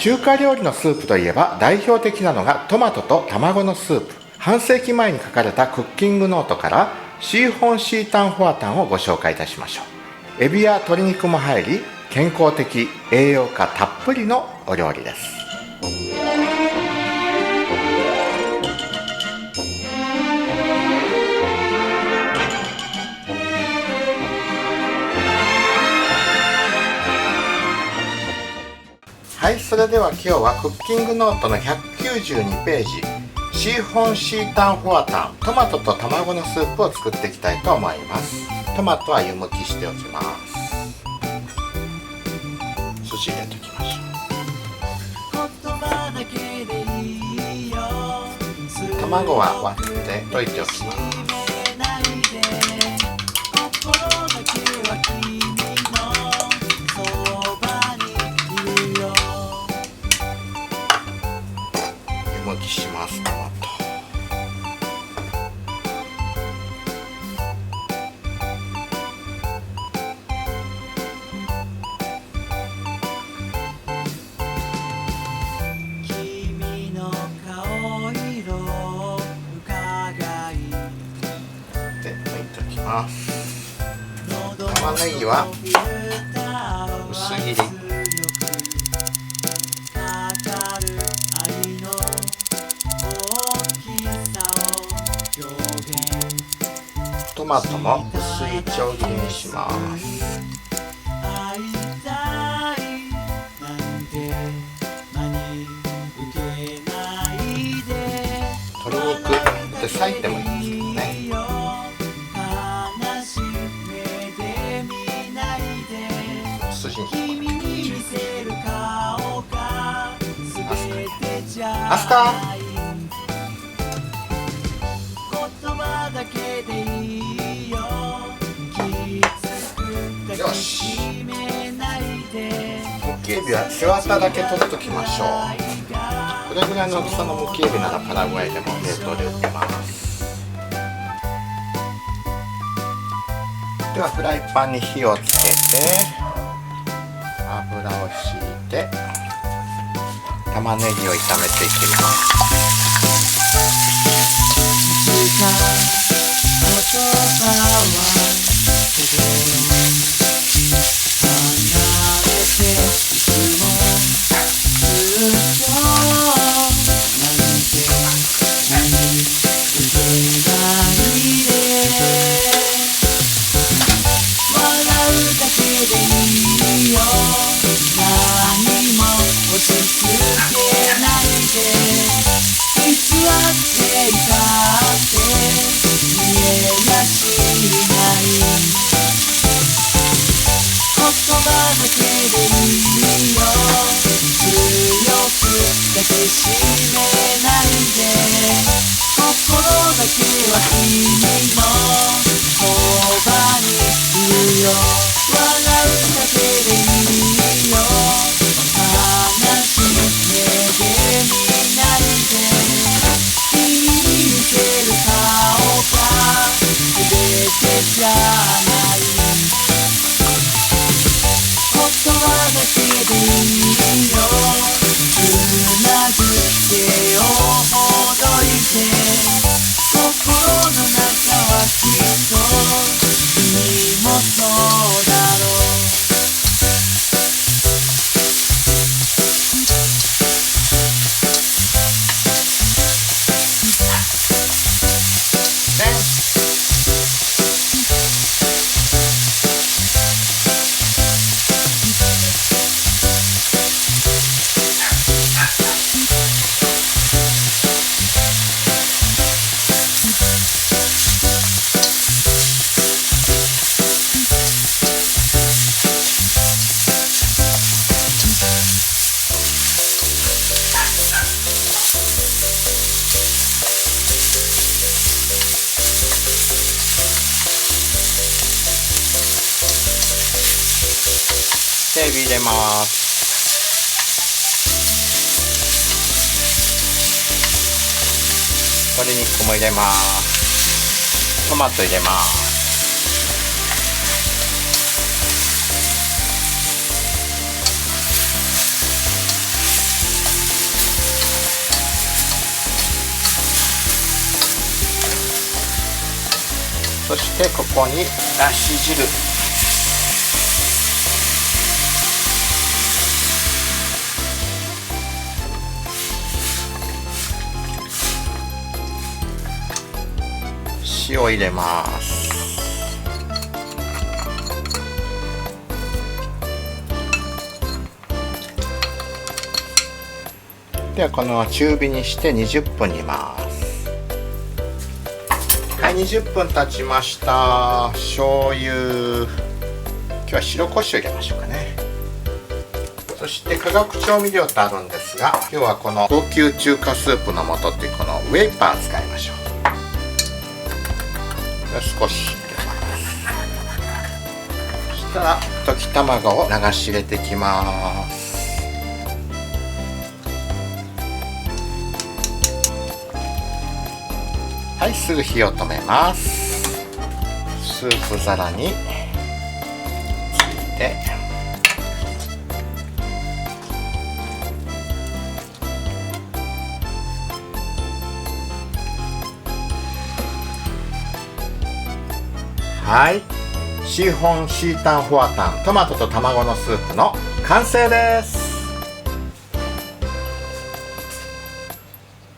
中華料理のスープといえば代表的なのがトマトと卵のスープ。半世紀前に書かれたクッキングノートからシーフォンシータンフォアタンをご紹介いたしましょう。エビや鶏肉も入り、健康的、栄養価たっぷりのお料理です。はい、それでは今日はクッキングノートの192ページ、シーフォンシータンフォアタン、トマトと卵のスープを作っていきたいと思います。トマトは湯むきしておきます。筋入れておきましょう。卵は割って溶いておきます。湯むきします。トマト玉ねぎは薄切り、トマトも薄い丁切りにします。鶏肉って裂いてもいいですけどね。筋にアスカよし、むきエビは背わただけ取っときましょう。これぐらいの大きさのむきエビならパラグアイでも冷凍で売ってます。ではフライパンに火をつけて油を敷いて玉ねぎを炒めていきます。しめないで、心だけは君のそばにいるよ。笑うだけでいいよ。悲しい目で見ないで、君に見せる顔が全てじゃない。言葉だけでいいよ。手をほどいて、心の中はきっと君もそうだろう。エビ入れます。鶏肉も入れます。トマト入れます。そしてここにだし汁、塩入れます。ではこの中火にして20分煮ます。はい、20分経ちました。醤油、今日は白胡椒入れましょうかね。そして化学調味料とあるんですが、今日はこの高級中華スープの素っていうこのウェイパー使いましょう。少し入れます。そしたら溶き卵を流し入れていきます。はい、すぐ火を止めます。スープ皿について、はい、シーフォンシータンフォアタントマトと卵のスープの完成です。